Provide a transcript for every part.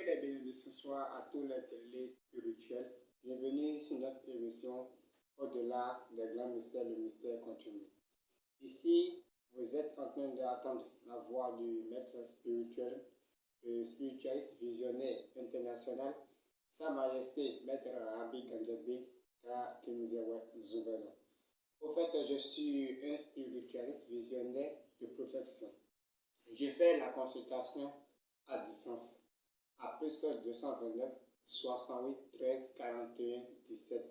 Que les bénédictions soient à tous les spirituels. Bienvenue sur notre émission Au-delà des grands mystères, le mystère continu. Ici, vous êtes en train d'attendre la voix du maître spirituel, spiritualiste visionnaire international, Sa Majesté Maître Rabbi Ganjabi Kimzewe Zoubeno. Au fait, je suis un spiritualiste visionnaire de perfection. Je fais la consultation à distance à plus 229 68 13 41 17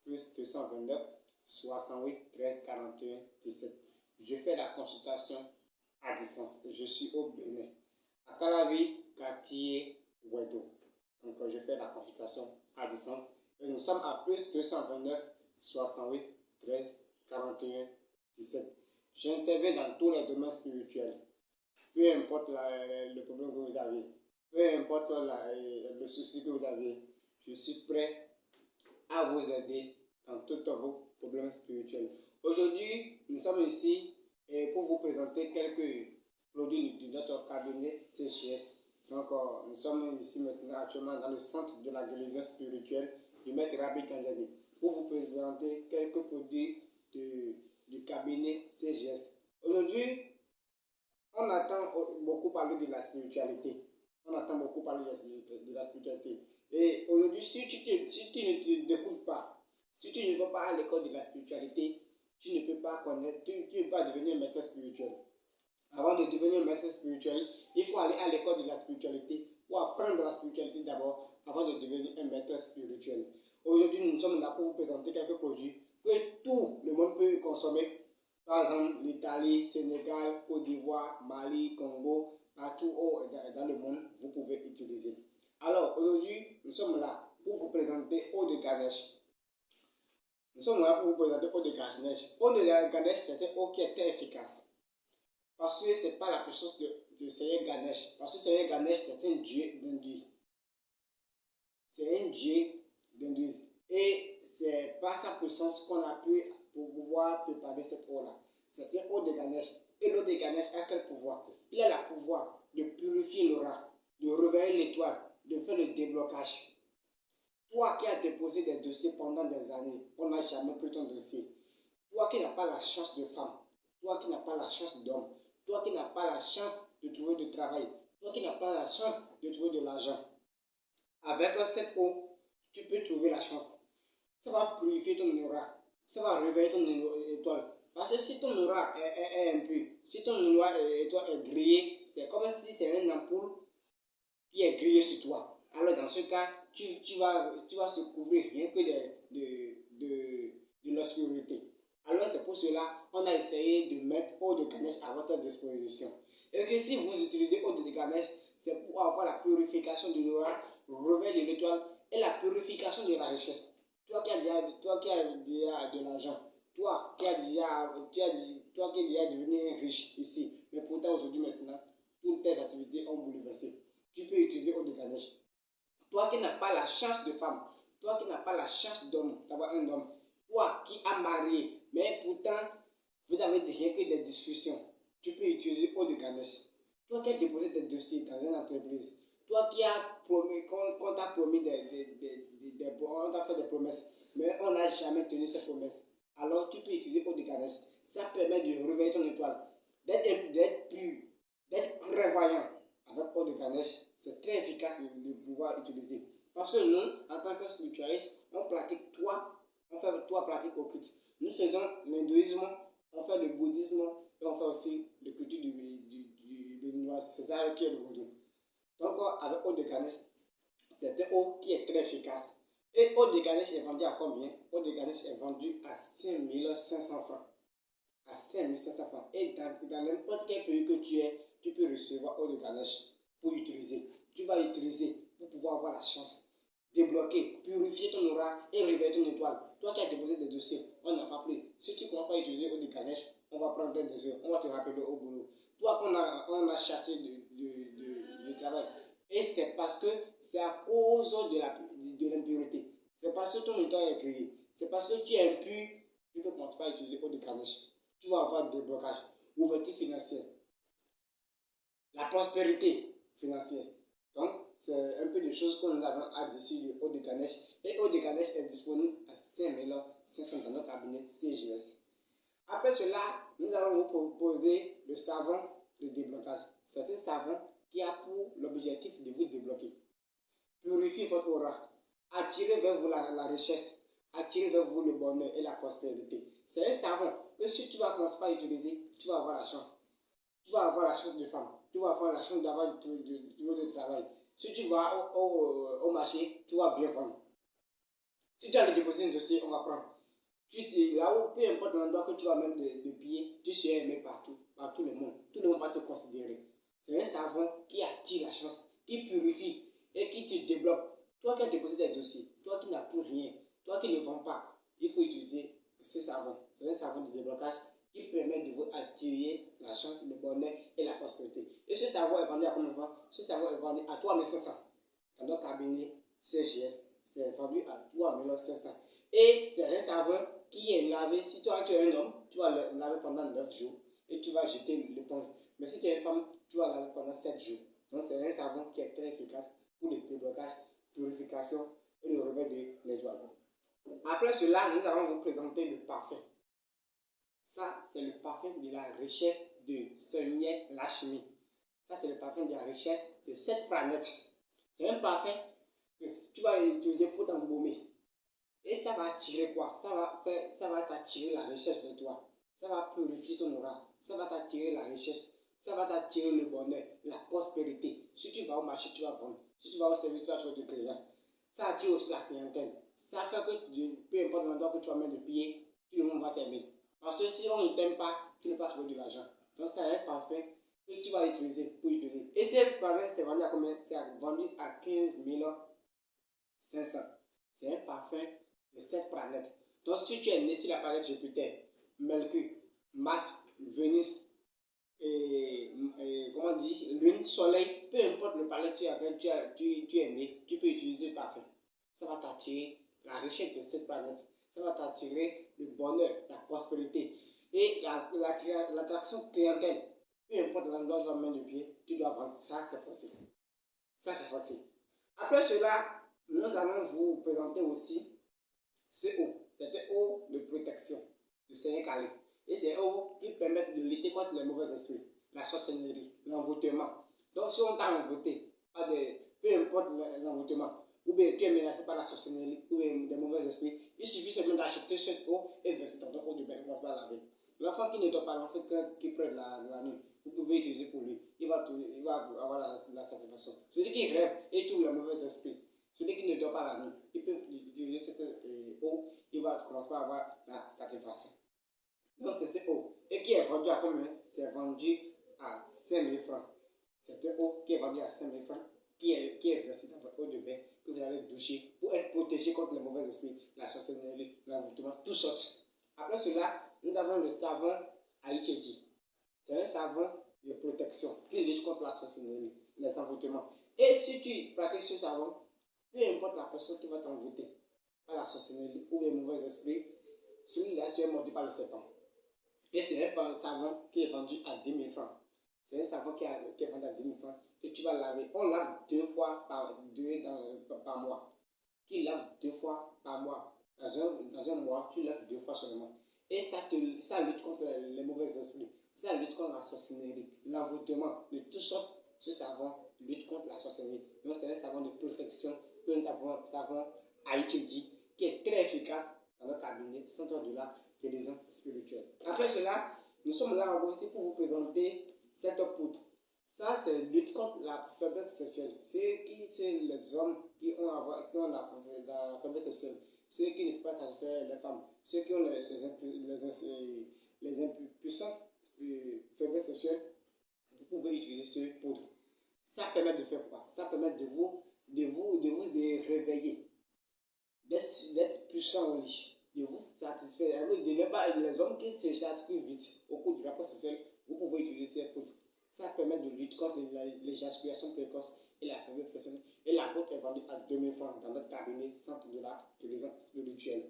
plus 229 68 13 41 17. Je fais la consultation à distance. Je suis au Bénin, à Calavi, Quartier, Ouedo. Donc je fais la consultation à distance. Et nous sommes à plus 229 68 13 41 17. J'interviens dans tous les domaines spirituels. Peu importe le problème que vous avez, peu importe le souci que vous avez, je suis prêt à vous aider dans tous vos problèmes spirituels. Aujourd'hui, nous sommes ici pour vous présenter quelques produits de notre cabinet CGS. Donc, nous sommes ici maintenant actuellement dans le centre de la guérison spirituelle du maître Rabbi Ganjabi pour vous présenter quelques produits du cabinet CGS. Aujourd'hui, on entend beaucoup parler de la spiritualité. On entend beaucoup parler de la spiritualité. Et aujourd'hui, si tu ne te découvres pas, si tu ne vas pas à l'école de la spiritualité, tu ne peux pas connaître, tu ne peux pas devenir un maître spirituel. Avant de devenir un maître spirituel, il faut aller à l'école de la spiritualité pour apprendre la spiritualité d'abord, avant de devenir un maître spirituel. Aujourd'hui, nous sommes là pour vous présenter quelques produits que tout le monde peut consommer. Par exemple, l'Italie, Sénégal, Côte d'Ivoire, Mali, Congo, partout dans le monde, vous pouvez utiliser. Alors, aujourd'hui, nous sommes là pour vous présenter Eau de Ganesh. Nous sommes là pour vous présenter Eau de Ganesh. Eau de Ganesh, c'est une eau qui est très efficace. Parce que ce n'est pas la puissance de Seigneur Ganesh. Parce que Seigneur Ganesh, c'est un dieu d'Hindu. C'est un dieu d'Hindu. Et c'est par sa puissance qu'on a pu pour pouvoir préparer cette eau-là. C'est une eau de Ganesh. Et l'eau de Ganesh a quel pouvoir? Il a le pouvoir de purifier l'aura, de réveiller l'étoile, de faire le déblocage. Toi qui as déposé des dossiers pendant des années, on n'a jamais pris ton dossier. Toi qui n'as pas la chance de femme, toi qui n'as pas la chance d'homme, toi qui n'as pas la chance de trouver du travail, toi qui n'as pas la chance de trouver de l'argent. Avec cette eau, tu peux trouver la chance. Ça va purifier ton aura, ça va réveiller ton étoile. Parce que si ton aura est impur, si ton étoile est grillée, c'est comme si c'est une ampoule qui est grillée sur toi. Alors dans ce cas, tu vas se couvrir rien que de l'obscurité. Alors c'est pour cela qu'on a essayé de mettre eau de Ganesh à votre disposition. Et que si vous utilisez eau de Ganesh, c'est pour avoir la purification de l'aura, le réveil de l'étoile et la purification de la richesse. Toi qui as déjà de l'argent, toi qui es déjà devenu riche ici, mais pourtant aujourd'hui maintenant, toutes tes activités ont bouleversé. Tu peux utiliser eau de Ganesh. Toi qui n'as pas la chance de femme, toi qui n'as pas la chance d'homme, d'avoir un homme, toi qui as marié, mais pourtant vous avez rien que des discussions, tu peux utiliser eau de Ganesh. Toi qui as déposé des dossiers dans une entreprise, toi qui as promis, qu'on t'a promis on t'a fait des promesses, mais on n'a jamais tenu ces promesses. Alors tu peux utiliser eau de Ganesh. Ça permet de réveiller ton étoile, d'être pur, d'être prévoyant. Avec eau de Ganesh, c'est très efficace de pouvoir utiliser. Parce que nous, en tant que spiritualistes, on fait trois pratiques occultes. Nous faisons l'hindouisme, on fait le bouddhisme et on fait aussi le culture du béninois. C'est ça qui est le vaudou. Donc, avec eau de Ganesh, c'est une eau qui est très efficace. Et eau de Ganesh est vendue à combien? Eau de Ganesh est vendue à 5500 francs. À 5500 francs. Et dans n'importe quel pays que tu es, tu peux recevoir eau de Ganesh pour utiliser. Tu vas utiliser pour pouvoir avoir la chance. Débloquer, purifier ton aura et réveiller ton étoile. Toi qui as déposé des dossiers, on n'a pas pris. Si tu commences à utiliser eau de Ganesh, on va prendre tes dossiers, on va te rappeler au boulot. Toi qu'on a chassé du travail. Et c'est parce que c'est à cause de l'impureté. C'est parce que ton étoile est grillé. C'est parce que tu es impur, tu ne commences pas à utiliser eau de Ganesh. Tu vas avoir des blocages, ouverture financière, la prospérité financière. Donc, c'est un peu de choses que nous avons à d'ici de Eau de Ganesh. Et Eau de Ganesh est disponible à 5 500 dans notre cabinet CGS. Après cela, nous allons vous proposer le savon de déblocage. C'est un savon qui a pour l'objectif de vous débloquer. Purifier votre aura, attirer vers vous la richesse, attirer vers vous le bonheur et la prospérité. C'est un savon que si tu vas commencer à utiliser, tu vas avoir la chance. Tu vas avoir la chance de femme, tu vas avoir la chance d'avoir du travail. Si tu vas au marché, tu vas bien vendre. Si tu as déposé un dossier, on va prendre. Là où, peu importe l'endroit que tu vas même de pied, tu seras aimé partout, par tout le monde. Tout le monde va te considérer. C'est un savon qui attire la chance, qui purifie et qui te débloque. Toi qui as déposé des dossiers, toi qui n'as plus rien, toi qui ne vends pas, il faut utiliser ce savon. C'est un savon de déblocage qui permet de vous attirer la chance, le bonheur et la prospérité. Et ce savon est vendu à combien de fois? Ce savon est vendu à 3500 dans notre cabinet CGS. C'est vendu à 3500. Et c'est un savon qui est lavé. Si toi tu es un homme, tu vas le laver pendant 9 jours et tu vas jeter l'éponge. Mais si tu es une femme, tu vas laver pendant 7 jours. Donc c'est un savon qui est très efficace pour le déblocage, purification et le réveil de l'étoile. Après cela, nous allons vous présenter le parfum. Ça, c'est le parfum de la richesse de Sonia Lashmi. Ça, c'est le parfum de la richesse de cette planète. C'est un parfum que tu vas utiliser pour t'embaumer. Et ça va attirer quoi? Ça va t'attirer la richesse de toi. Ça va purifier ton aura. Ça va t'attirer la richesse. Ça va t'attirer le bonheur, la prospérité. Si tu vas au marché, tu vas vendre. Si tu vas au service, tu vas trouver des clients. Ça attire aussi la clientèle. Ça fait que peu importe l'endroit que tu vas mettre de pied, tout le monde va t'aimer. Parce que si on ne t'aime pas, tu ne peux pas trouver de l'argent. Donc ça va être parfait que tu vas utiliser pour utiliser. Et ce parfum, c'est vendu à combien? C'est vendu à 15 500. C'est un parfum de cette planète. Donc si tu es né sur la planète Jupiter, Mercure, Mars, Vénus, comment on dit, Lune, Soleil, peu importe le planète sur laquelle tu es né, tu peux utiliser le parfum. Ça va t'attirer la richesse de cette planète. Ça va t'attirer le bonheur, la prospérité et l'attraction clientèle. Peu importe l'endroit où tu vas mettre le pied, tu dois vendre. Ça, c'est facile. Ça, c'est facile. Après cela, nous allons vous présenter aussi ce eau. C'est une eau de protection de Seigneur Kali. Et c'est une eau qui permet de lutter contre les mauvais esprits, la sorcellerie, l'envoûtement. Donc, si on t'a envoûté, peu importe l'envoûtement, ou bien tu es menacé par la sorcellerie ou bien des mauvais esprits, il suffit seulement d'acheter cette eau et verser dans ton eau de bain, on va pas laver. L'enfant qui ne dort pas, l'enfant qui pleure la nuit, vous pouvez utiliser pour lui. Il va avoir la satisfaction. Celui qui rêve et trouve les mauvais esprits, celui qui ne dort pas la nuit, il peut utiliser cette eau, il va commencer à avoir la satisfaction. Donc c'est cette eau. Et qui est vendue à combien? C'est vendu à 5000 francs. C'est une eau qui est vendue à 5000 francs, qui est versée dans votre eau de bain, que vous allez doucher pour être protégé contre les mauvais esprits, la sorcellerie, l'envoûtement, tout sortes. Après cela, nous avons le savon Aïchedi. C'est un savon de protection qui lutte contre la sorcellerie, les envoûtements. Et si tu pratiques ce savon, peu importe la personne qui va t'envoûter par la sorcellerie ou les mauvais esprits, celui-là sera mordu par le serpent. Et c'est un savon qui est vendu à 10 000 francs. C'est un savon qui est vendu à 10 000 francs que tu vas laver. On lave 2 fois par mois. Qui lave 2 fois par mois. Dans un mois, tu laves 2 fois seulement. Et ça lutte contre les mauvais esprits. Ça lutte contre la sorcellerie, l'envoûtement, de toutes sortes. Ce savon lutte contre la sorcellerie. Donc c'est un savon de protection, un savon Aïchedi, qui est très efficace dans notre cabinet, centre de la guérison spirituelle. Après cela, nous sommes là aussi pour vous présenter cette poudre. Ça, c'est lutte contre la faiblesse sexuelle. C'est les hommes qui ont la faiblesse sexuelle. Ceux qui ne peuvent pas satisfaire les femmes. Ceux qui ont les impuissances faiblesse sexuelle. Vous pouvez utiliser ce poudre. Ça permet de faire quoi? Ça permet de vous réveiller, d'être puissant au lit, de vous satisfaire, de ne pas les hommes qui se chassent plus vite au cours du rapport sexuel. Vous pouvez utiliser ces poudres. Ça permet de lutter contre l'éjaculation précoce et la faiblesse sexuelle. Et la poudre est vendue à 2000 francs dans notre cabinet centre de la guérison spirituelle.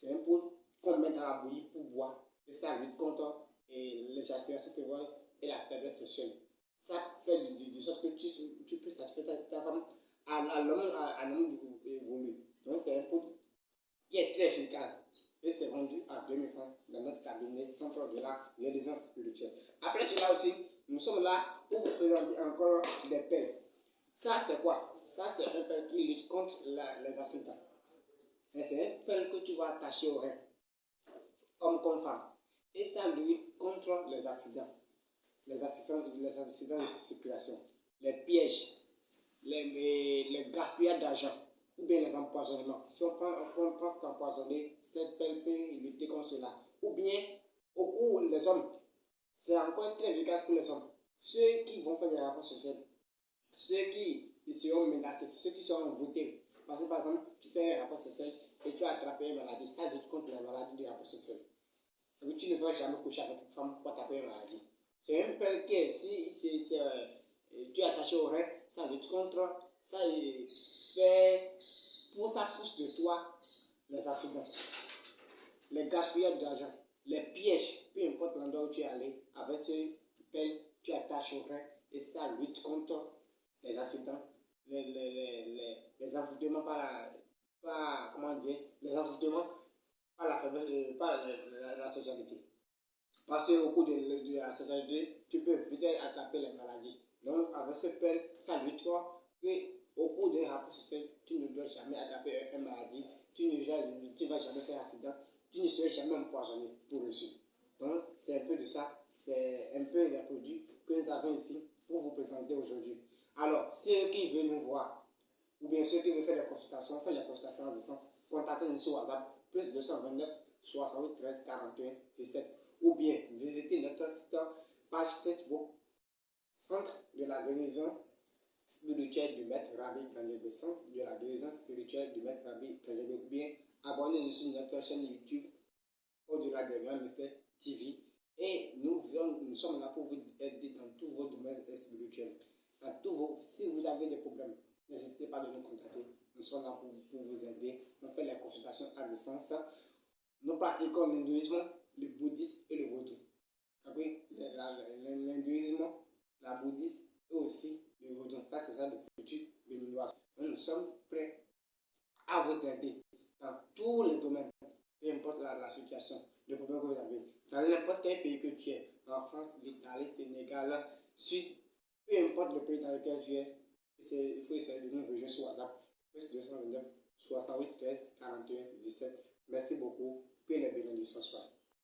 C'est un poudre qu'on met dans la bouillie pour boire. Et ça lutte contre l'éjaculation précoce et la faiblesse sexuelle. Ça fait de sorte que tu peux satisfaire ta femme à à l'homme évolue. Donc c'est un produit qui est très efficace. Et c'est vendu à 2000 francs dans notre cabinet Centre de la guérison spirituelle. Après cela aussi, nous sommes là pour vous présenter encore des pelles. Ça c'est quoi? Ça c'est un pelle qui lutte contre les accidents. C'est un pelle que tu vas attacher au rein, homme comme femme. Et ça lutte contre les accidents. Les accidents de circulation, les pièges, les gaspillages d'argent ou bien les empoisonnements. Si on pense qu'empoisonner, cette pelle peut lutter contre cela. Ou bien, ou les hommes, c'est encore très efficace pour les hommes. Ceux qui vont faire des rapports sociaux, ceux qui seront menacés, ceux qui seront envoûtés. Parce que par exemple, tu fais un rapport social et tu as attrapé une maladie, ça lutte contre la maladie du rapport social. Donc, tu ne vas jamais coucher avec une femme pour attraper une maladie. C'est un pelle qui, si tu es attaché au rein, ça lutte contre, ça fait, pour ça pousse de toi les accidents, les gaspillages d'argent, les pièges, peu importe l'endroit où tu es allé, avec ce pelle, tu attaches au rein et ça lutte contre les accidents, les envoûtements comment dire, les envoûtements par la sexualité. Parce qu'au cours de la sexualité, tu peux peut-être attraper les maladies. Donc, avec ce pelle, ça lutte qu'au cours des rapports sexuels, tu ne dois jamais attraper une maladie, tu ne vas jamais faire accident, tu ne seras jamais empoisonné pour le suivre. Donc, c'est un peu de ça, c'est un peu les produits que nous avons ici pour vous présenter aujourd'hui. Alors, ceux qui veulent nous voir, ou bien ceux qui veulent faire des consultations, faites les consultations à distance, contactez-nous sur WhatsApp, plus 229 68 13 41 17. Ou bien visitez notre site page Facebook, Centre de la guérison spirituelle du Maître Rabbi Kandjebe, Centre de la guérison spirituelle du Maître Rabbi Kandjebe. Ou bien abonnez-nous sur notre chaîne YouTube, Au-delà des grands mystères TV. Et nous sommes là pour vous aider dans tous vos domaines spirituels. Si vous avez des problèmes, n'hésitez pas à nous contacter. Nous sommes là pour vous aider. On fait les consultations à distance. Nous pratiquons l'hindouisme, le bouddhisme et le vaudou. L'hindouisme, la bouddhisme et aussi le vaudou. Ça, c'est ça de culture béninoise. Nous sommes prêts à vous aider dans tous les domaines, peu importe la situation, le problème que vous avez. Dans n'importe quel pays que tu es, en France, l'Italie, Sénégal, Suisse, peu importe le pays dans lequel tu es, il faut essayer de nous rejoindre sur WhatsApp, plus 229 68 13 41 17. Merci beaucoup. Que les bénédictions soient.